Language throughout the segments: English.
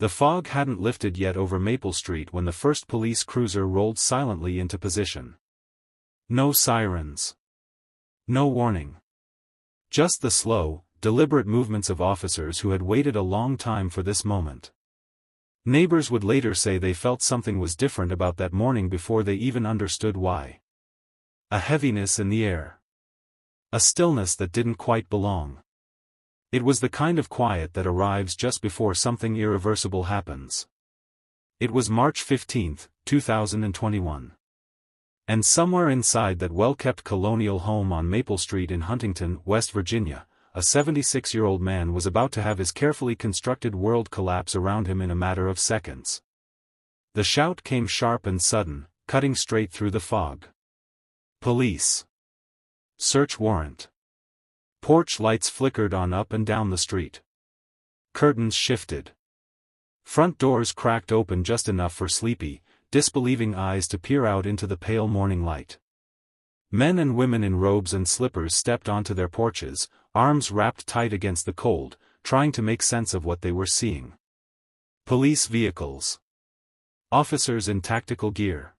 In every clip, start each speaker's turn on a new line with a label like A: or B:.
A: The fog hadn't lifted yet over Maple Street when the first police cruiser rolled silently into position. No sirens. No warning. Just the slow, deliberate movements of officers who had waited a long time for this moment. Neighbors would later say they felt something was different about that morning before they even understood why. A heaviness in the air. A stillness that didn't quite belong. It was the kind of quiet that arrives just before something irreversible happens. It was March 15, 2021. And somewhere inside that well-kept colonial home on Maple Street in Huntington, West Virginia, a 76-year-old man was about to have his carefully constructed world collapse around him in a matter of seconds. The shout came sharp and sudden, cutting straight through the fog. Police. Search warrant. Porch lights flickered on up and down the street. Curtains shifted. Front doors cracked open just enough for sleepy, disbelieving eyes to peer out into the pale morning light. Men and women in robes and slippers stepped onto their porches, arms wrapped tight against the cold, trying to make sense of what they were seeing. Police vehicles. Officers in tactical gear.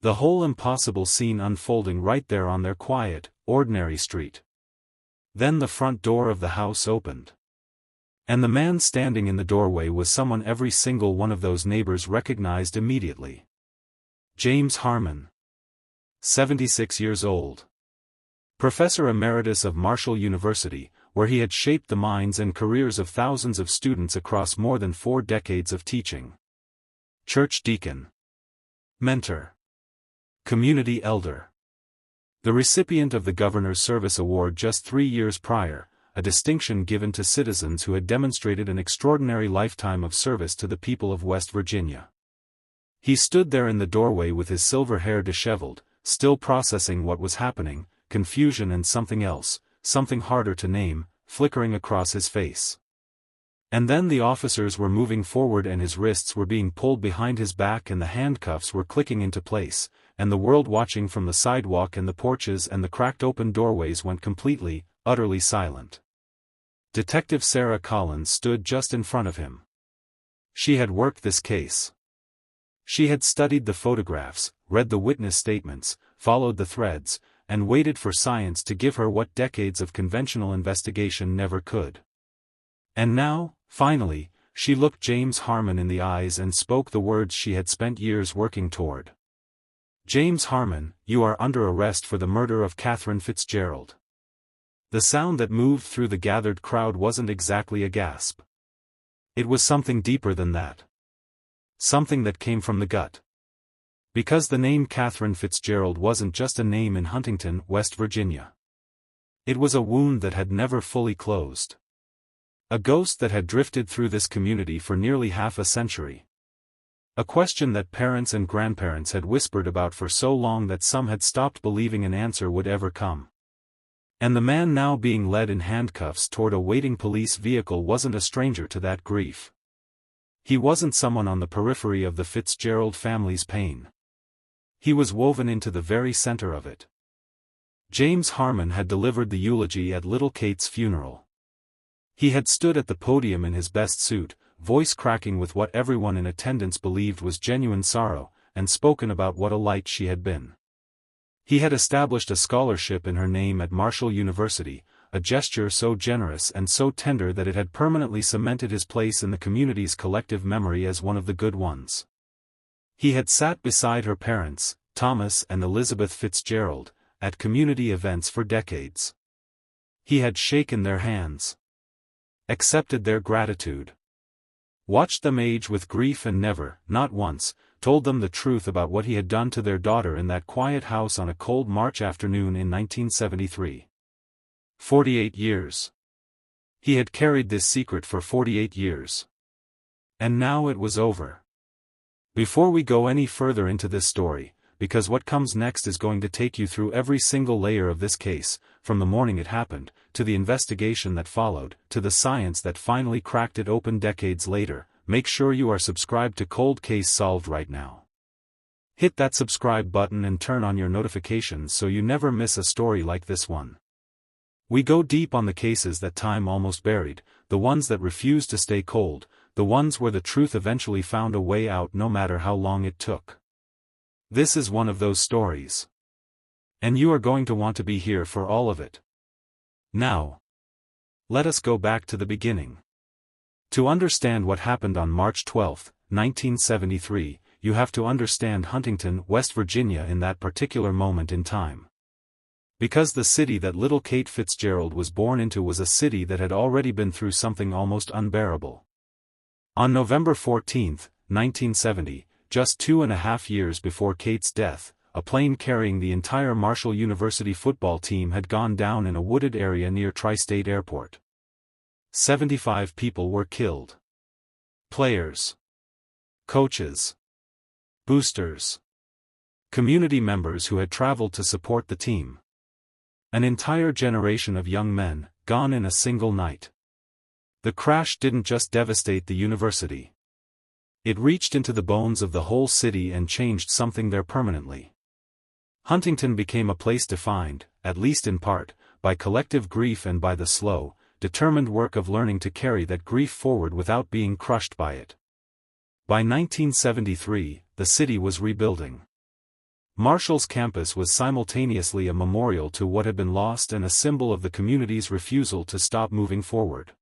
A: The whole impossible scene unfolding right there on their quiet, ordinary street. Then the front door of the house opened. And the man standing in the doorway was someone every single one of those neighbors recognized immediately. James Harmon. 76 years old. Professor Emeritus of Marshall University, where he had shaped the minds and careers of thousands of students across more than 4 decades of teaching. Church deacon. Mentor. Community elder. The recipient of the Governor's Service Award just 3 years prior, a distinction given to citizens who had demonstrated an extraordinary lifetime of service to the people of West Virginia. He stood there in the doorway with his silver hair disheveled, still processing what was happening, confusion and something else, something harder to name, flickering across his face. And then the officers were moving forward and his wrists were being pulled behind his back and the handcuffs were clicking into place, and the world watching from the sidewalk and the porches and the cracked open doorways went completely, utterly silent. Detective Sarah Collins stood just in front of him. She had worked this case. She had studied the photographs, read the witness statements, followed the threads, and waited for science to give her what decades of conventional investigation never could. And now, finally, she looked James Harmon in the eyes and spoke the words she had spent years working toward. James Harmon, you are under arrest for the murder of Katherine FITZGERALD. The sound that moved through the gathered crowd wasn't exactly a gasp. It was something deeper than that. Something that came from the gut. Because the name Katherine FITZGERALD wasn't just a name in Huntington, West Virginia. It was a wound that had never fully closed. A ghost that had drifted through this community for nearly half a century. A question that parents and grandparents had whispered about for so long that some had stopped believing an answer would ever come. And the man now being led in handcuffs toward a waiting police vehicle wasn't a stranger to that grief. He wasn't someone on the periphery of the FITZGERALD family's pain. He was woven into the very center of it. James Harmon had delivered the eulogy at little Kate's funeral. He had stood at the podium in his best suit, voice cracking with what everyone in attendance believed was genuine sorrow, and spoken about what a light she had been. He had established a scholarship in her name at Marshall University, a gesture so generous and so tender that it had permanently cemented his place in the community's collective memory as one of the good ones. He had sat beside her parents, Thomas and Elizabeth FITZGERALD, at community events for decades. He had shaken their hands. Accepted their gratitude. Watched them age with grief and never, not once, told them the truth about what he had done to their daughter in that quiet house on a cold March afternoon in 1973. 48 years. He had carried this secret for 48 years. And now it was over. Before we go any further into this story, because what comes next is going to take you through every single layer of this case, from the morning it happened, to the investigation that followed, to the science that finally cracked it open decades later, make sure you are subscribed to Cold Case Solved right now. Hit that subscribe button and turn on your notifications so you never miss a story like this one. We go deep on the cases that time almost buried, the ones that refuse to stay cold, the ones where the truth eventually found a way out no matter how long it took. This is one of those stories. And you are going to want to be here for all of it. Now, let us go back to the beginning. To understand what happened on March 12, 1973, you have to understand Huntington, West Virginia in that particular moment in time. Because the city that little Kate FITZGERALD was born into was a city that had already been through something almost unbearable. On November 14, 1970, just 2.5 years before Kate's death, a plane carrying the entire Marshall University football team had gone down in a wooded area near Tri-State Airport. 75 people were killed. Players, coaches, boosters, community members who had traveled to support the team. An entire generation of young men, gone in a single night. The crash didn't just devastate the university. It reached into the bones of the whole city and changed something there permanently. Huntington became a place defined, at least in part, by collective grief and by the slow, determined work of learning to carry that grief forward without being crushed by it. By 1973, the city was rebuilding. Marshall's campus was simultaneously a memorial to what had been lost and a symbol of the community's refusal to stop moving forward.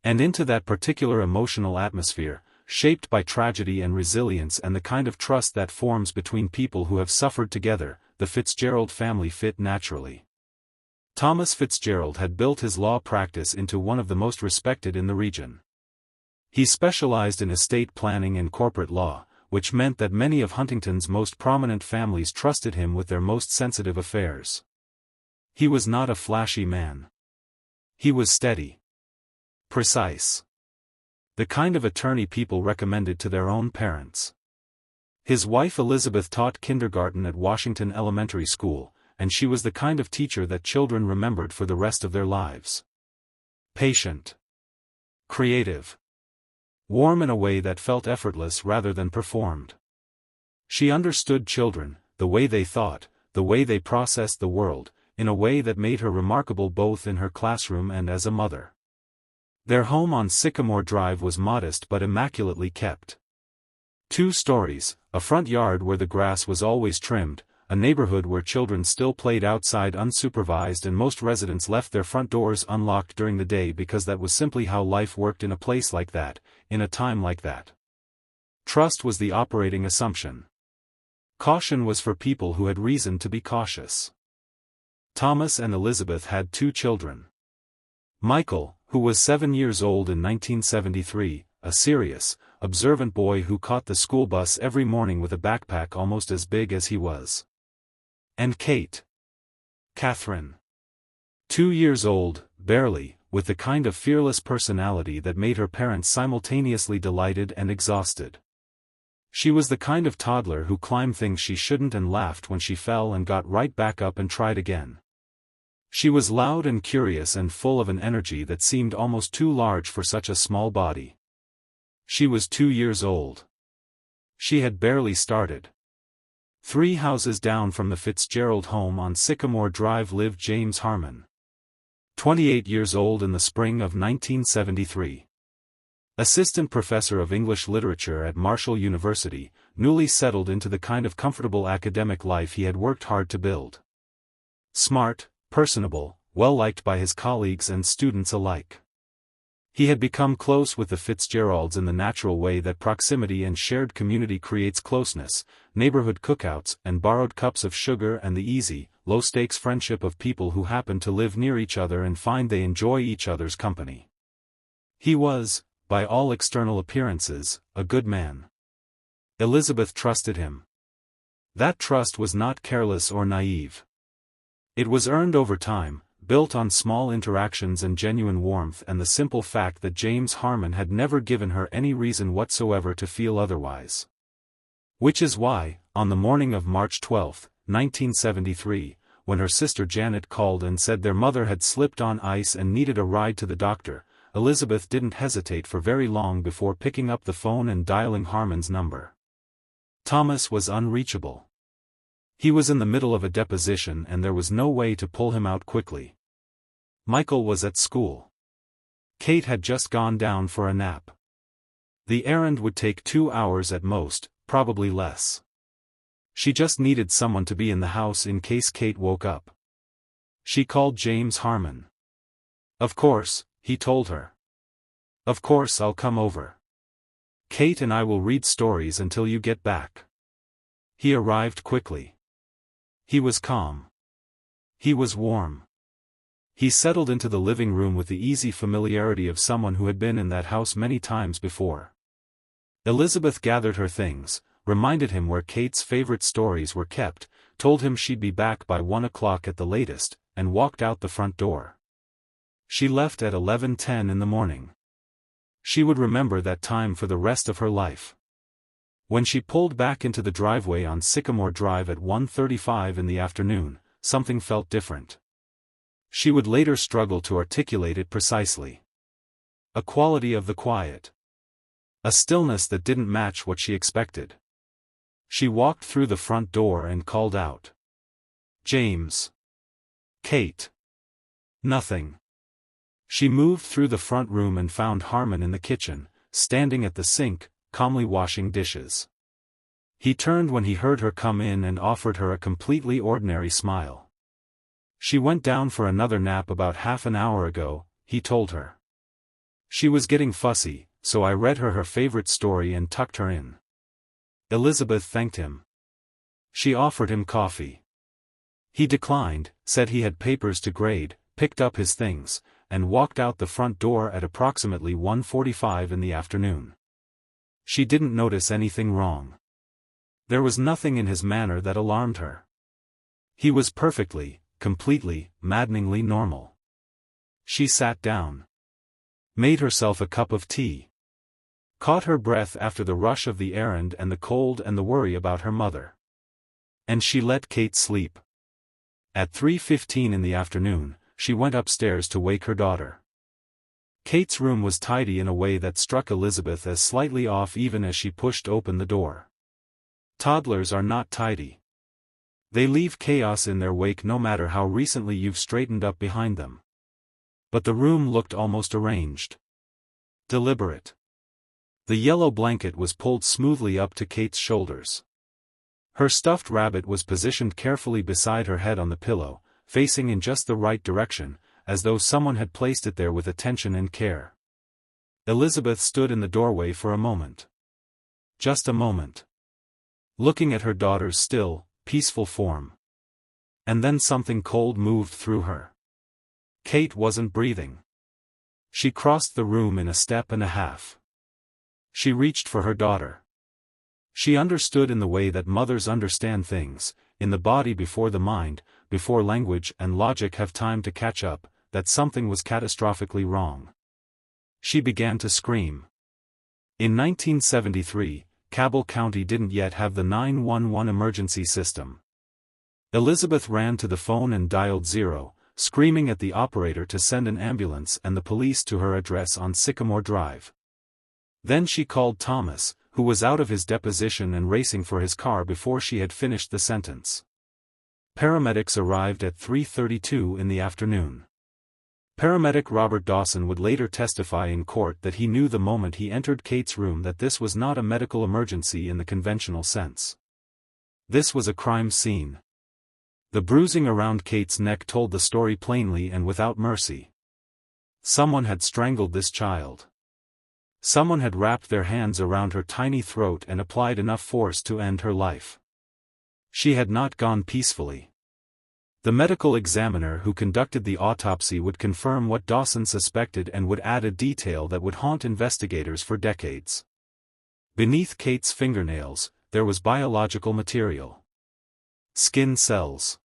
A: And into that particular emotional atmosphere, shaped by tragedy and resilience and the kind of trust that forms between people who have suffered together, the FITZGERALD family fit naturally. Thomas FITZGERALD had built his law practice into one of the most respected in the region. He specialized in estate planning and corporate law, which meant that many of Huntington's most prominent families trusted him with their most sensitive affairs. He was not a flashy man. He was steady. Precise. The kind of attorney people recommended to their own parents. His wife Elizabeth taught kindergarten at Washington Elementary School, and she was the kind of teacher that children remembered for the rest of their lives. Patient. Creative. Warm in a way that felt effortless rather than performed. She understood children, the way they thought, the way they processed the world, in a way that made her remarkable both in her classroom and as a mother. Their home on Sycamore Drive was modest but immaculately kept. 2 stories, a front yard where the grass was always trimmed, a neighborhood where children still played outside unsupervised and most residents left their front doors unlocked during the day because that was simply how life worked in a place like that, in a time like that. Trust was the operating assumption. Caution was for people who had reason to be cautious. Thomas and Elizabeth had 2 children. Michael, who was 7 years old in 1973, a serious, observant boy who caught the school bus every morning with a backpack almost as big as he was. And Kate. KATHERINE. 2 years old, barely, with the kind of fearless personality that made her parents simultaneously delighted and exhausted. She was the kind of toddler who climbed things she shouldn't and laughed when she fell and got right back up and tried again. She was loud and curious and full of an energy that seemed almost too large for such a small body. She was 2 years old. She had barely started. 3 houses down from the FITZGERALD home on Sycamore Drive lived James Harmon. 28 years old in the spring of 1973. Assistant professor of English literature at Marshall University, newly settled into the kind of comfortable academic life he had worked hard to build. Smart, personable, well-liked by his colleagues and students alike. He had become close with the FITZGERALDs in the natural way that proximity and shared community creates closeness, neighborhood cookouts and borrowed cups of sugar and the easy, low-stakes friendship of people who happen to live near each other and find they enjoy each other's company. He was, by all external appearances, a good man. Elizabeth trusted him. That trust was not careless or naive. It was earned over time, built on small interactions and genuine warmth and the simple fact that James Harmon had never given her any reason whatsoever to feel otherwise. Which is why, on the morning of March 12, 1973, when her sister Janet called and said their mother had slipped on ice and needed a ride to the doctor, Elizabeth didn't hesitate for very long before picking up the phone and dialing Harmon's number. Thomas was unreachable. He was in the middle of a deposition and there was no way to pull him out quickly. Michael was at school. Kate had just gone down for a nap. The errand would take 2 hours at most, probably less. She just needed someone to be in the house in case Kate woke up. She called James Harmon. "Of course," he told her. "Of course I'll come over. Kate and I will read stories until you get back." He arrived quickly. He was calm. He was warm. He settled into the living room with the easy familiarity of someone who had been in that house many times before. Elizabeth gathered her things, reminded him where Kate's favorite stories were kept, told him she'd be back by 1 o'clock at the latest, and walked out the front door. She left at 11:10 in the morning. She would remember that time for the rest of her life. When she pulled back into the driveway on Sycamore Drive at 1:35 in the afternoon, something felt different. She would later struggle to articulate it precisely. A quality of the quiet. A stillness that didn't match what she expected. She walked through the front door and called out. "James." "Kate." Nothing. She moved through the front room and found Harmon in the kitchen, standing at the sink, calmly washing dishes. He turned when he heard her come in and offered her a completely ordinary smile. "She went down for another nap about half an hour ago," he told her. "She was getting fussy, so I read her favorite story and tucked her in." Elizabeth thanked him. She offered him coffee. He declined, said he had papers to grade, picked up his things, and walked out the front door at approximately 1:45 in the afternoon. She didn't notice anything wrong. There was nothing in his manner that alarmed her. He was perfectly, completely, maddeningly normal. She sat down. Made herself a cup of tea. Caught her breath after the rush of the errand and the cold and the worry about her mother. And she let Kate sleep. At 3:15 in the afternoon, she went upstairs to wake her daughter. Kate's room was tidy in a way that struck Elizabeth as slightly off even as she pushed open the door. Toddlers are not tidy. They leave chaos in their wake no matter how recently you've straightened up behind them. But the room looked almost arranged. Deliberate. The yellow blanket was pulled smoothly up to Kate's shoulders. Her stuffed rabbit was positioned carefully beside her head on the pillow, facing in just the right direction, as though someone had placed it there with attention and care. Elizabeth stood in the doorway for a moment. Just a moment. Looking at her daughter's still, peaceful form. And then something cold moved through her. Kate wasn't breathing. She crossed the room in a step and a half. She reached for her daughter. She understood in the way that mothers understand things, in the body before the mind, before language and logic have time to catch up, that something was catastrophically wrong. She began to scream. In 1973, Cabell County didn't yet have the 911 emergency system. Elizabeth ran to the phone and dialed 0, screaming at the operator to send an ambulance and the police to her address on Sycamore Drive. Then she called Thomas, who was out of his deposition and racing for his car before she had finished the sentence. Paramedics arrived at 3:32 in the afternoon. Paramedic Robert Dawson would later testify in court that he knew the moment he entered Kate's room that this was not a medical emergency in the conventional sense. This was a crime scene. The bruising around Kate's neck told the story plainly and without mercy. Someone had strangled this child. Someone had wrapped their hands around her tiny throat and applied enough force to end her life. She had not gone peacefully. The medical examiner who conducted the autopsy would confirm what Dawson suspected and would add a detail that would haunt investigators for decades. Beneath Kate's fingernails, there was biological material. Skin cells.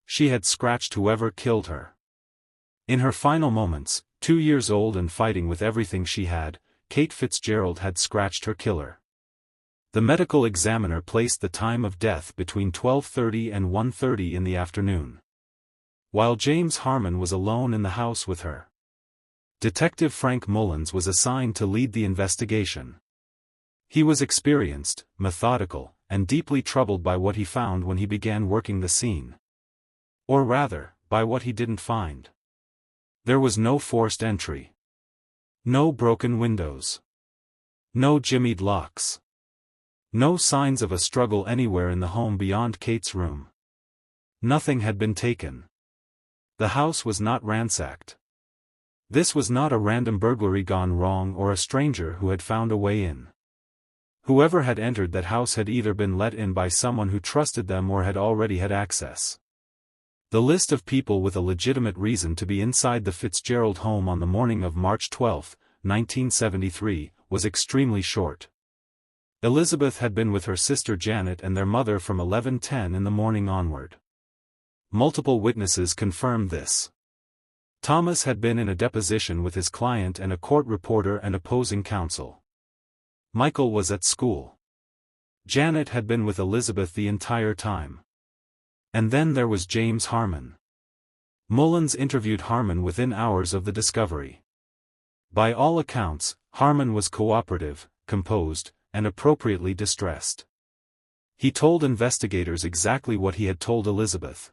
A: She had scratched whoever killed her. In her final moments, 2 years old and fighting with everything she had, Kate FITZGERALD had scratched her killer. The medical examiner placed the time of death between 12:30 and 1:30 in the afternoon. While James Harmon was alone in the house with her. Detective Frank Mullins was assigned to lead the investigation. He was experienced, methodical, and deeply troubled by what he found when he began working the scene. Or rather, by what he didn't find. There was no forced entry. No broken windows. No jimmied locks. No signs of a struggle anywhere in the home beyond Kate's room. Nothing had been taken. The house was not ransacked. This was not a random burglary gone wrong or a stranger who had found a way in. Whoever had entered that house had either been let in by someone who trusted them or had already had access. The list of people with a legitimate reason to be inside the FITZGERALD home on the morning of March 12, 1973, was extremely short. Elizabeth had been with her sister Janet and their mother from 11:10 in the morning onward. Multiple witnesses confirmed this. Thomas had been in a deposition with his client and a court reporter and opposing counsel. Michael was at school. Janet had been with Elizabeth the entire time. And then there was James Harmon. Mullins interviewed Harmon within hours of the discovery. By all accounts, Harmon was cooperative, composed, and appropriately distressed. He told investigators exactly what he had told Elizabeth.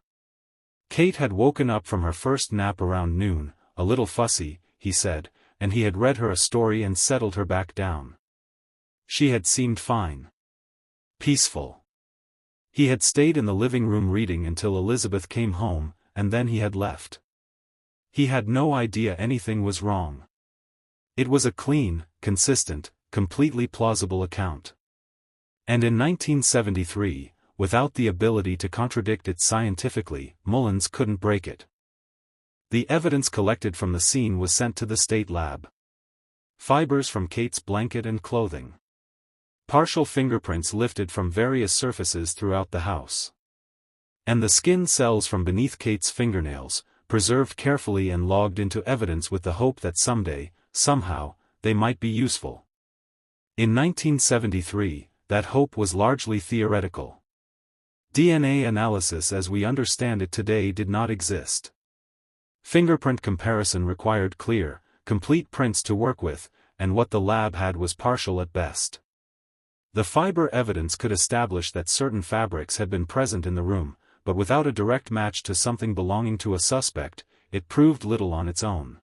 A: Kate had woken up from her first nap around noon, a little fussy, he said, and he had read her a story and settled her back down. She had seemed fine. Peaceful. He had stayed in the living room reading until Elizabeth came home, and then he had left. He had no idea anything was wrong. It was a clean, consistent, completely plausible account. And in 1973, without the ability to contradict it scientifically, Mullins couldn't break it. The evidence collected from the scene was sent to the state lab. Fibers from Kate's blanket and clothing. Partial fingerprints lifted from various surfaces throughout the house. And the skin cells from beneath Kate's fingernails, preserved carefully and logged into evidence with the hope that someday, somehow, they might be useful. In 1973, that hope was largely theoretical. DNA analysis as we understand it today did not exist. Fingerprint comparison required clear, complete prints to work with, and what the lab had was partial at best. The fiber evidence could establish that certain fabrics had been present in the room, but without a direct match to something belonging to a suspect, it proved little on its own.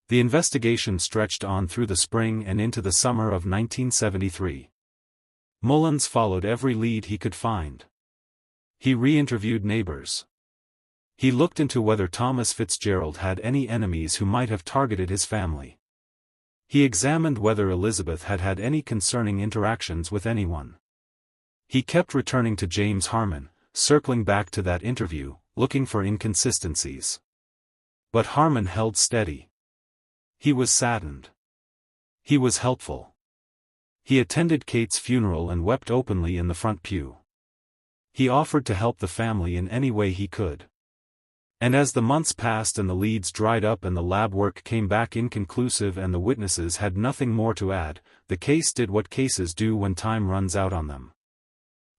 A: The investigation stretched on through the spring and into the summer of 1973. Mullins followed every lead he could find. He re-interviewed neighbors. He looked into whether Thomas FITZGERALD had any enemies who might have targeted his family. He examined whether Elizabeth had had any concerning interactions with anyone. He kept returning to James Harmon, circling back to that interview, looking for inconsistencies. But Harmon held steady. He was saddened. He was helpful. He attended Kate's funeral and wept openly in the front pew. He offered to help the family in any way he could. And as the months passed and the leads dried up and the lab work came back inconclusive and the witnesses had nothing more to add, the case did what cases do when time runs out on them.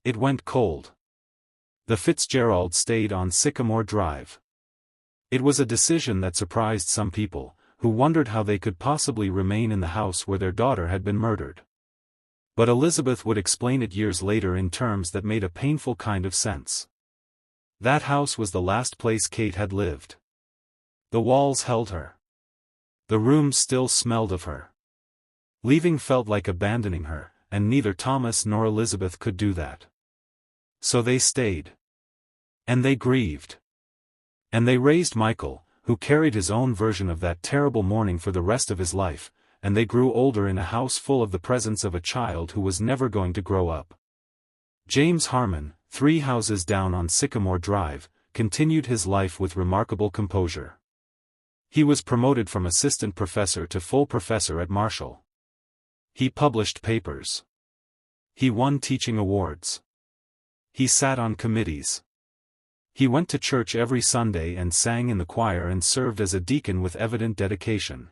A: It went cold. The FITZGERALDs stayed on Sycamore Drive. It was a decision that surprised some people, who wondered how they could possibly remain in the house where their daughter had been murdered. But Elizabeth would explain it years later in terms that made a painful kind of sense. That house was the last place Kate had lived. The walls held her. The rooms still smelled of her. Leaving felt like abandoning her, and neither Thomas nor Elizabeth could do that. So they stayed. And they grieved. And they raised Michael, who carried his own version of that terrible morning for the rest of his life, and they grew older in a house full of the presence of a child who was never going to grow up. James Harmon, 3 houses down on Sycamore Drive, continued his life with remarkable composure. He was promoted from assistant professor to full professor at Marshall. He published papers. He won teaching awards. He sat on committees. He went to church every Sunday and sang in the choir and served as a deacon with evident dedication.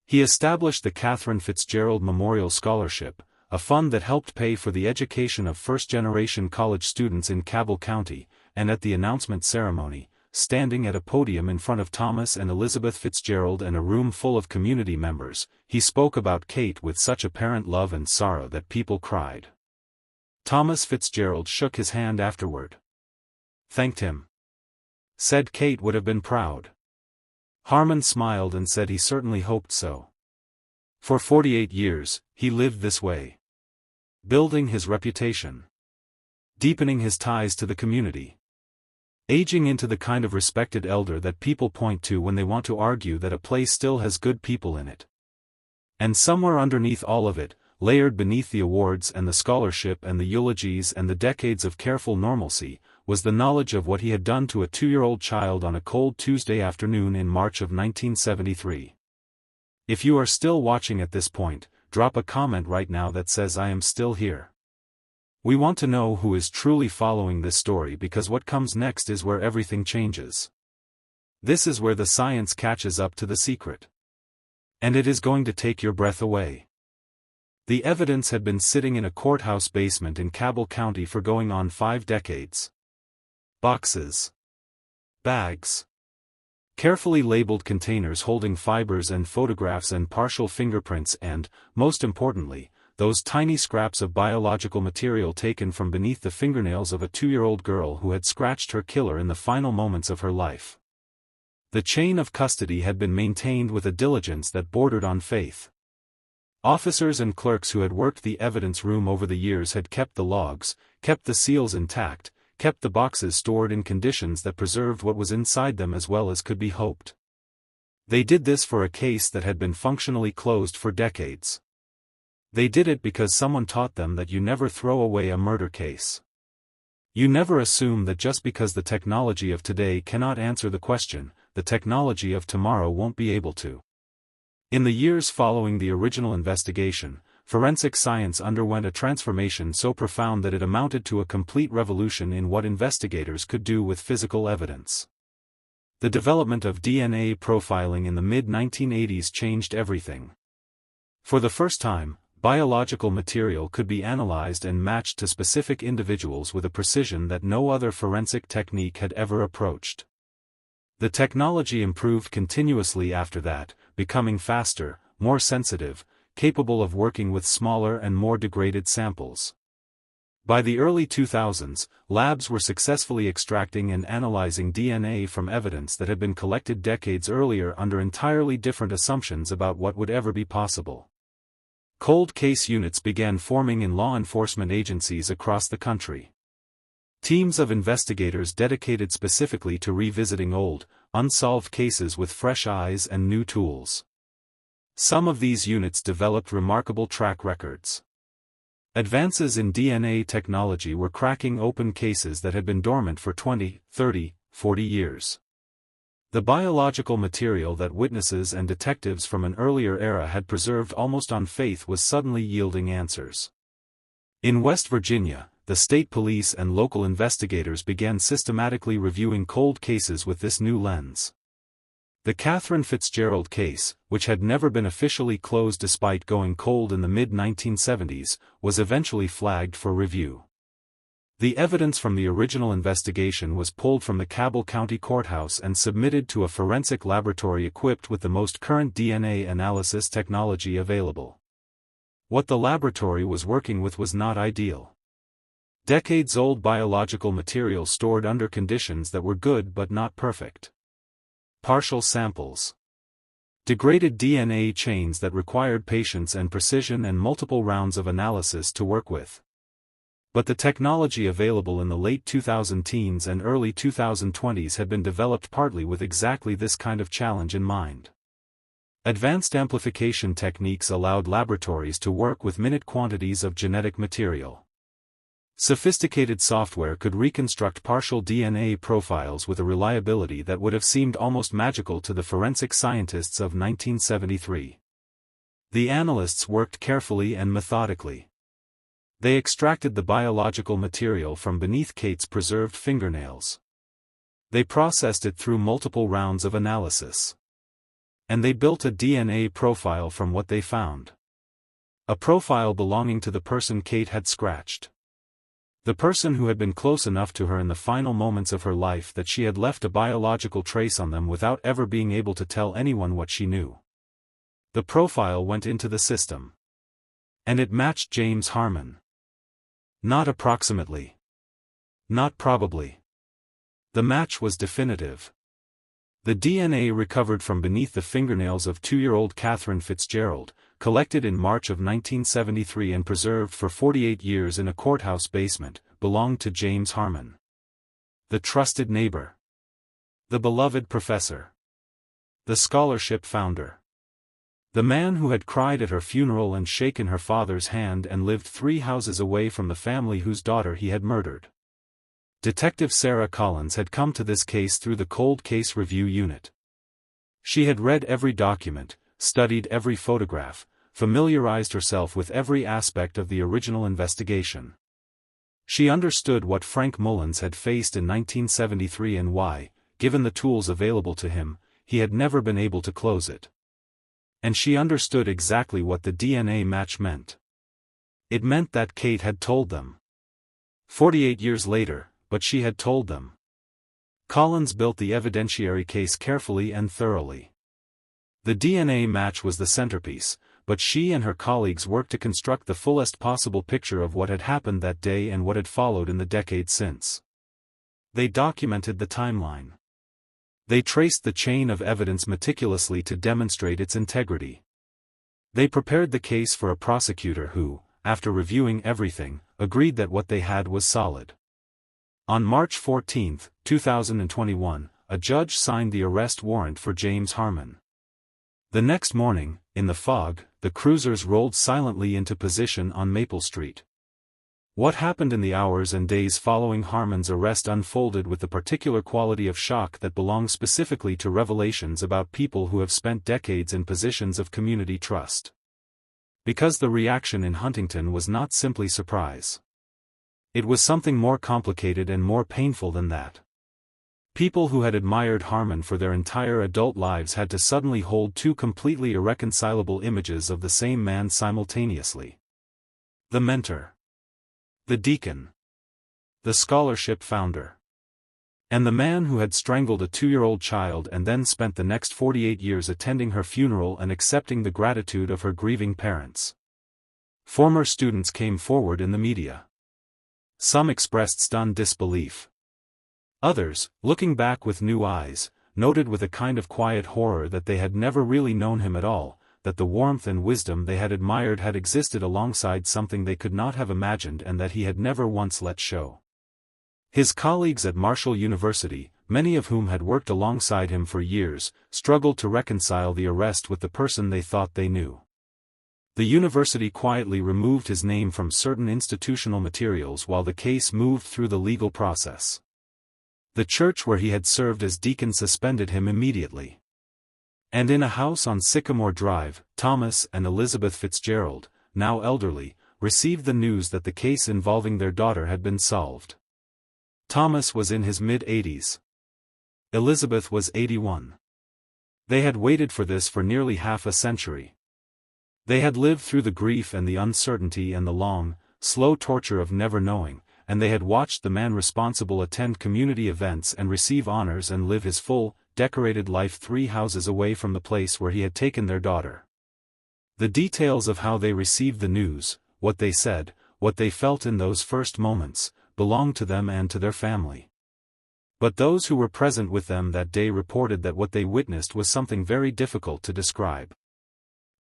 A: He established the Katherine FITZGERALD Memorial Scholarship, a fund that helped pay for the education of first-generation college students in Cabell County, and at the announcement ceremony, standing at a podium in front of Thomas and Elizabeth FITZGERALD and a room full of community members, he spoke about Kate with such apparent love and sorrow that people cried. Thomas FITZGERALD shook his hand afterward. Thanked him. Said Kate would have been proud. Harmon smiled and said he certainly hoped so. For 48 years, he lived this way. Building his reputation. Deepening his ties to the community. Aging into the kind of respected elder that people point to when they want to argue that a place still has good people in it. And somewhere underneath all of it, layered beneath the awards and the scholarship and the eulogies and the decades of careful normalcy, was the knowledge of what he had done to a 2-year-old child on a cold Tuesday afternoon in March of 1973. If you are still watching at this point, drop a comment right now that says I am still here. We want to know who is truly following this story, because what comes next is where everything changes. This is where the science catches up to the secret. And it is going to take your breath away. The evidence had been sitting in a courthouse basement in Cabell County for going on 5 decades. Boxes. Bags. Carefully labeled containers holding fibers and photographs and partial fingerprints and, most importantly, those tiny scraps of biological material taken from beneath the fingernails of a 2-year-old girl who had scratched her killer in the final moments of her life. The chain of custody had been maintained with a diligence that bordered on faith. Officers and clerks who had worked the evidence room over the years had kept the logs, kept the seals intact, kept the boxes stored in conditions that preserved what was inside them as well as could be hoped. They did this for a case that had been functionally closed for decades. They did it because someone taught them that you never throw away a murder case. You never assume that just because the technology of today cannot answer the question, the technology of tomorrow won't be able to. In the years following the original investigation, forensic science underwent a transformation so profound that it amounted to a complete revolution in what investigators could do with physical evidence. The development of DNA profiling in the mid-1980s changed everything. For the first time, biological material could be analyzed and matched to specific individuals with a precision that no other forensic technique had ever approached. The technology improved continuously after that, becoming faster, more sensitive, capable of working with smaller and more degraded samples. By the early 2000s, labs were successfully extracting and analyzing DNA from evidence that had been collected decades earlier under entirely different assumptions about what would ever be possible. Cold case units began forming in law enforcement agencies across the country. Teams of investigators dedicated specifically to revisiting old, unsolved cases with fresh eyes and new tools. Some of these units developed remarkable track records. Advances in DNA technology were cracking open cases that had been dormant for 20, 30, 40 years. The biological material that witnesses and detectives from an earlier era had preserved almost on faith was suddenly yielding answers. In West Virginia, the state police and local investigators began systematically reviewing cold cases with this new lens. The Katherine FITZGERALD case, which had never been officially closed despite going cold in the mid-1970s, was eventually flagged for review. The evidence from the original investigation was pulled from the Cabell County Courthouse and submitted to a forensic laboratory equipped with the most current DNA analysis technology available. What the laboratory was working with was not ideal. Decades-old biological material stored under conditions that were good but not perfect. Partial samples. Degraded DNA chains that required patience and precision and multiple rounds of analysis to work with. But the technology available in the late 2010s and early 2020s had been developed partly with exactly this kind of challenge in mind. Advanced amplification techniques allowed laboratories to work with minute quantities of genetic material. Sophisticated software could reconstruct partial DNA profiles with a reliability that would have seemed almost magical to the forensic scientists of 1973. The analysts worked carefully and methodically. They extracted the biological material from beneath Kate's preserved fingernails. They processed it through multiple rounds of analysis. And they built a DNA profile from what they found. A profile belonging to the person Kate had scratched. The person who had been close enough to her in the final moments of her life that she had left a biological trace on them without ever being able to tell anyone what she knew. The profile went into the system. And it matched James Harmon. Not approximately. Not probably. The match was definitive. The DNA recovered from beneath the fingernails of 2-year-old Katherine FITZGERALD, collected in March of 1973 and preserved for 48 years in a courthouse basement, belonged to James Harmon. The trusted neighbor. The beloved professor. The scholarship founder. The man who had cried at her funeral and shaken her father's hand and lived 3 houses away from the family whose daughter he had murdered. Detective Sarah Collins had come to this case through the Cold Case Review Unit. She had read every document, studied every photograph, familiarized herself with every aspect of the original investigation. She understood what Frank Mullins had faced in 1973 and why, given the tools available to him, he had never been able to close it. And she understood exactly what the DNA match meant. It meant that Kate had told them. 48 years later, but she had told them. Collins built the evidentiary case carefully and thoroughly. The DNA match was the centerpiece, but she and her colleagues worked to construct the fullest possible picture of what had happened that day and what had followed in the decades since. They documented the timeline. They traced the chain of evidence meticulously to demonstrate its integrity. They prepared the case for a prosecutor who, after reviewing everything, agreed that what they had was solid. On March 14, 2021, a judge signed the arrest warrant for James Harmon. The next morning, in the fog, the cruisers rolled silently into position on Maple Street. What happened in the hours and days following Harmon's arrest unfolded with the particular quality of shock that belongs specifically to revelations about people who have spent decades in positions of community trust. Because the reaction in Huntington was not simply surprise. It was something more complicated and more painful than that. People who had admired Harmon for their entire adult lives had to suddenly hold 2 completely irreconcilable images of the same man simultaneously. The mentor. The deacon. The scholarship founder. And the man who had strangled a 2-year-old child and then spent the next 48 years attending her funeral and accepting the gratitude of her grieving parents. Former students came forward in the media. Some expressed stunned disbelief. Others, looking back with new eyes, noted with a kind of quiet horror that they had never really known him at all, that the warmth and wisdom they had admired had existed alongside something they could not have imagined and that he had never once let show. His colleagues at Marshall University, many of whom had worked alongside him for years, struggled to reconcile the arrest with the person they thought they knew. The university quietly removed his name from certain institutional materials while the case moved through the legal process. The church where he had served as deacon suspended him immediately. And in a house on Sycamore Drive, Thomas and Elizabeth FITZGERALD, now elderly, received the news that the case involving their daughter had been solved. Thomas was in his mid-80s. Elizabeth was 81. They had waited for this for nearly half a century. They had lived through the grief and the uncertainty and the long, slow torture of never knowing, and they had watched the man responsible attend community events and receive honors and live his full, decorated life 3 houses away from the place where he had taken their daughter. The details of how they received the news, what they said, what they felt in those first moments, belonged to them and to their family. But those who were present with them that day reported that what they witnessed was something very difficult to describe.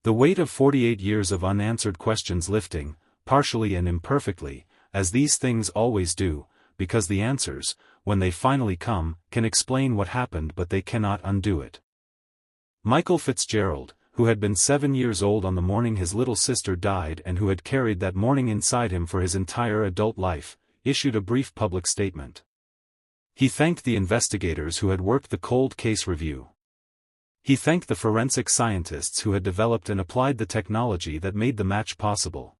A: The weight of 48 years of unanswered questions lifting, partially and imperfectly, as these things always do, because the answers, when they finally come, can explain what happened but they cannot undo it. Michael Fitzgerald, who had been 7 years old on the morning his little sister died and who had carried that morning inside him for his entire adult life, issued a brief public statement. He thanked the investigators who had worked the cold case review. He thanked the forensic scientists who had developed and applied the technology that made the match possible.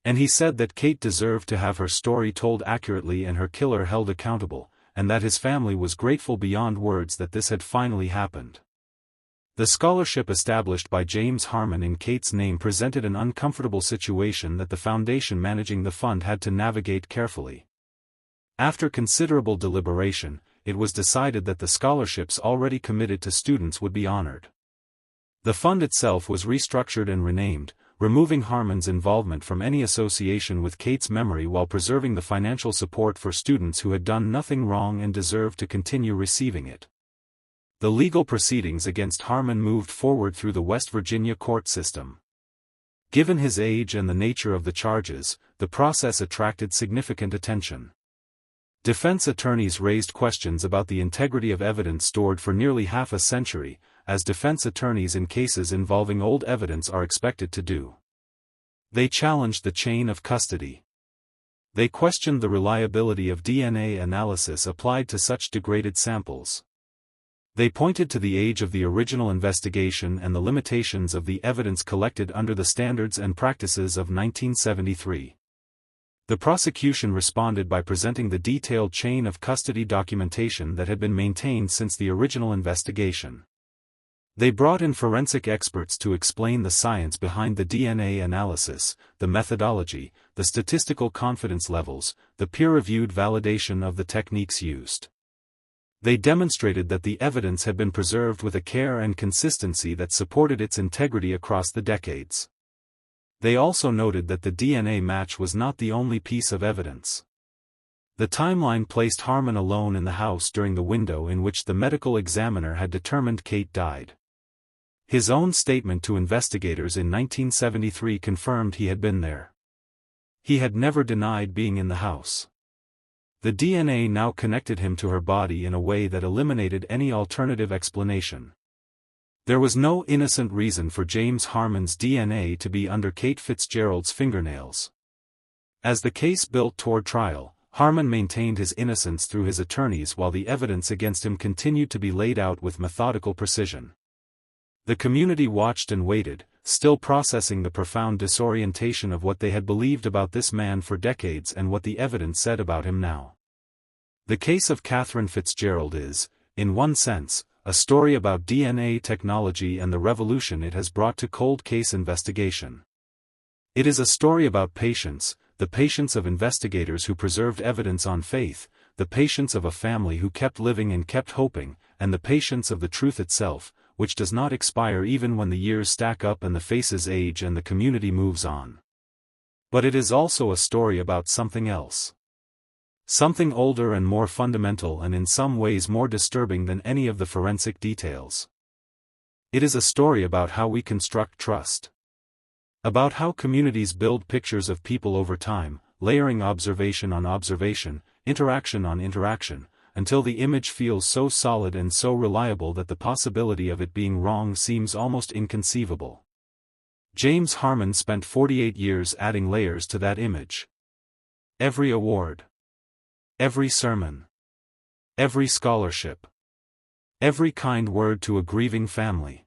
A: And he said that Kate deserved to have her story told accurately and her killer held accountable, and that his family was grateful beyond words that this had finally happened. The scholarship established by James Harmon in Kate's name presented an uncomfortable situation that the foundation managing the fund had to navigate carefully. After considerable deliberation, it was decided that the scholarships already committed to students would be honored. The fund itself was restructured and renamed, removing Harmon's involvement from any association with Kate's memory while preserving the financial support for students who had done nothing wrong and deserved to continue receiving it. The legal proceedings against Harmon moved forward through the West Virginia court system. Given his age and the nature of the charges, the process attracted significant attention. Defense attorneys raised questions about the integrity of evidence stored for nearly half a century, as defense attorneys in cases involving old evidence are expected to do. They challenged the chain of custody. They questioned the reliability of DNA analysis applied to such degraded samples. They pointed to the age of the original investigation and the limitations of the evidence collected under the standards and practices of 1973. The prosecution responded by presenting the detailed chain of custody documentation that had been maintained since the original investigation. They brought in forensic experts to explain the science behind the DNA analysis, the methodology, the statistical confidence levels, the peer-reviewed validation of the techniques used. They demonstrated that the evidence had been preserved with a care and consistency that supported its integrity across the decades. They also noted that the DNA match was not the only piece of evidence. The timeline placed Harmon alone in the house during the window in which the medical examiner had determined Kate died. His own statement to investigators in 1973 confirmed he had been there. He had never denied being in the house. The DNA now connected him to her body in a way that eliminated any alternative explanation. There was no innocent reason for James Harmon's DNA to be under Kate FITZGERALD's fingernails. As the case built toward trial, Harmon maintained his innocence through his attorneys while the evidence against him continued to be laid out with methodical precision. The community watched and waited, still processing the profound disorientation of what they had believed about this man for decades and what the evidence said about him now. The case of Katherine FITZGERALD is, in one sense, a story about DNA technology and the revolution it has brought to cold case investigation. It is a story about patience, the patience of investigators who preserved evidence on faith, the patience of a family who kept living and kept hoping, and the patience of the truth itself, which does not expire even when the years stack up and the faces age and the community moves on. But it is also a story about something else. Something older and more fundamental and in some ways more disturbing than any of the forensic details. It is a story about how we construct trust. About how communities build pictures of people over time, layering observation on observation, interaction on interaction, until the image feels so solid and so reliable that the possibility of it being wrong seems almost inconceivable. James Harmon spent 48 years adding layers to that image. Every award. Every sermon. Every scholarship. Every kind word to a grieving family.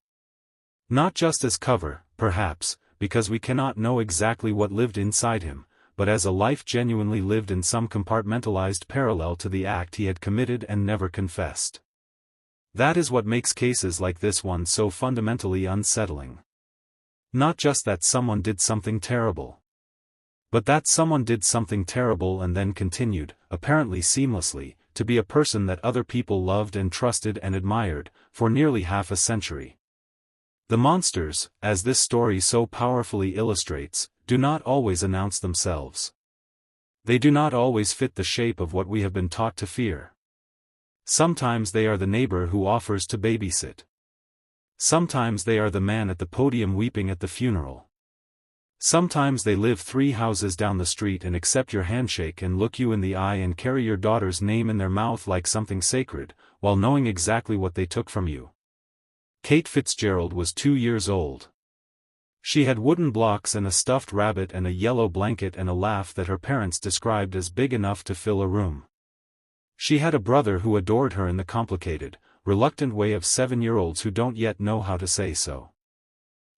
A: Not just as cover, perhaps, because we cannot know exactly what lived inside him, but as a life genuinely lived in some compartmentalized parallel to the act he had committed and never confessed. That is what makes cases like this one so fundamentally unsettling. Not just that someone did something terrible, but that someone did something terrible and then continued, apparently seamlessly, to be a person that other people loved and trusted and admired, for nearly half a century. The monsters, as this story so powerfully illustrates, do not always announce themselves. They do not always fit the shape of what we have been taught to fear. Sometimes they are the neighbor who offers to babysit. Sometimes they are the man at the podium weeping at the funeral. Sometimes they live 3 houses down the street and accept your handshake and look you in the eye and carry your daughter's name in their mouth like something sacred, while knowing exactly what they took from you. Kate FITZGERALD was 2 years old. She had wooden blocks and a stuffed rabbit and a yellow blanket and a laugh that her parents described as big enough to fill a room. She had a brother who adored her in the complicated, reluctant way of 7-year-olds who don't yet know how to say so.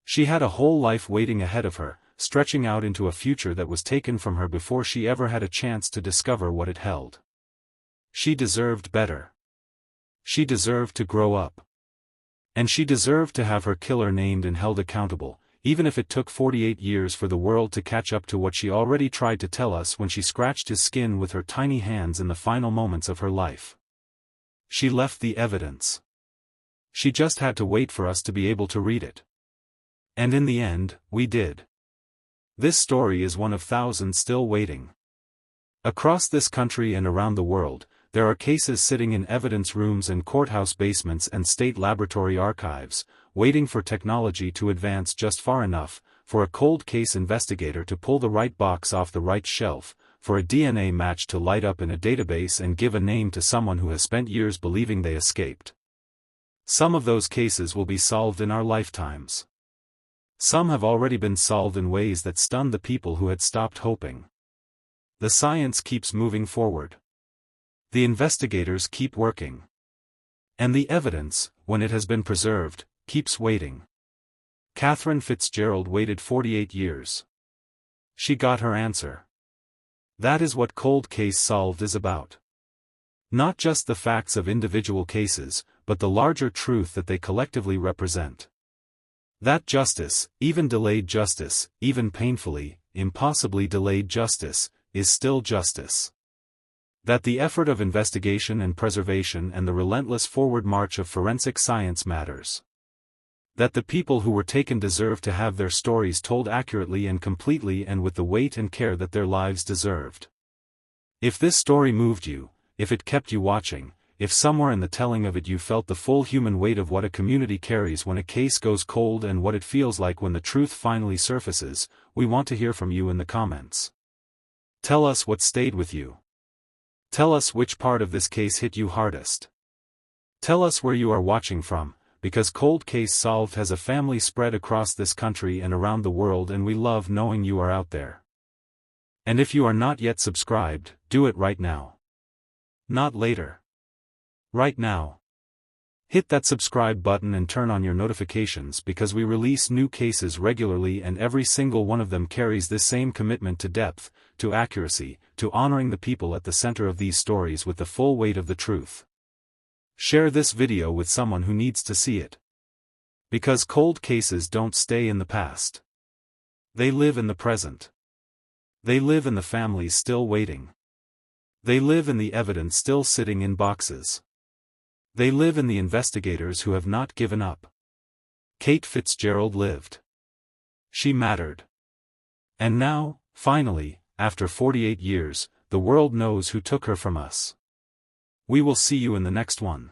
A: She had a whole life waiting ahead of her, stretching out into a future that was taken from her before she ever had a chance to discover what it held. She deserved better. She deserved to grow up. And she deserved to have her killer named and held accountable, even if it took 48 years for the world to catch up to what she already tried to tell us when she scratched his skin with her tiny hands in the final moments of her life. She left the evidence. She just had to wait for us to be able to read it. And in the end, we did. This story is one of thousands still waiting. Across this country and around the world, there are cases sitting in evidence rooms and courthouse basements and state laboratory archives, waiting for technology to advance just far enough, for a cold case investigator to pull the right box off the right shelf, for a DNA match to light up in a database and give a name to someone who has spent years believing they escaped. Some of those cases will be solved in our lifetimes. Some have already been solved in ways that stunned the people who had stopped hoping. The science keeps moving forward. The investigators keep working. And the evidence, when it has been preserved, keeps waiting. Katherine FITZGERALD waited 48 years. She got her answer. That is what Cold Case Solved is about. Not just the facts of individual cases, but the larger truth that they collectively represent. That justice, even delayed justice, even painfully, impossibly delayed justice, is still justice. That the effort of investigation and preservation and the relentless forward march of forensic science matters. That the people who were taken deserve to have their stories told accurately and completely and with the weight and care that their lives deserved. If this story moved you, if it kept you watching, if somewhere in the telling of it you felt the full human weight of what a community carries when a case goes cold and what it feels like when the truth finally surfaces, we want to hear from you in the comments. Tell us what stayed with you. Tell us which part of this case hit you hardest. Tell us where you are watching from, because Cold Case Solved has a family spread across this country and around the world, and we love knowing you are out there. And if you are not yet subscribed, do it right now. Not later. Right now. Hit that subscribe button and turn on your notifications because we release new cases regularly and every single one of them carries this same commitment to depth, to accuracy, to honoring the people at the center of these stories with the full weight of the truth. Share this video with someone who needs to see it. Because cold cases don't stay in the past. They live in the present. They live in the families still waiting. They live in the evidence still sitting in boxes. They live in the investigators who have not given up. Kate FITZGERALD lived. She mattered. And now, finally, after 48 years, the world knows who took her from us. We will see you in the next one.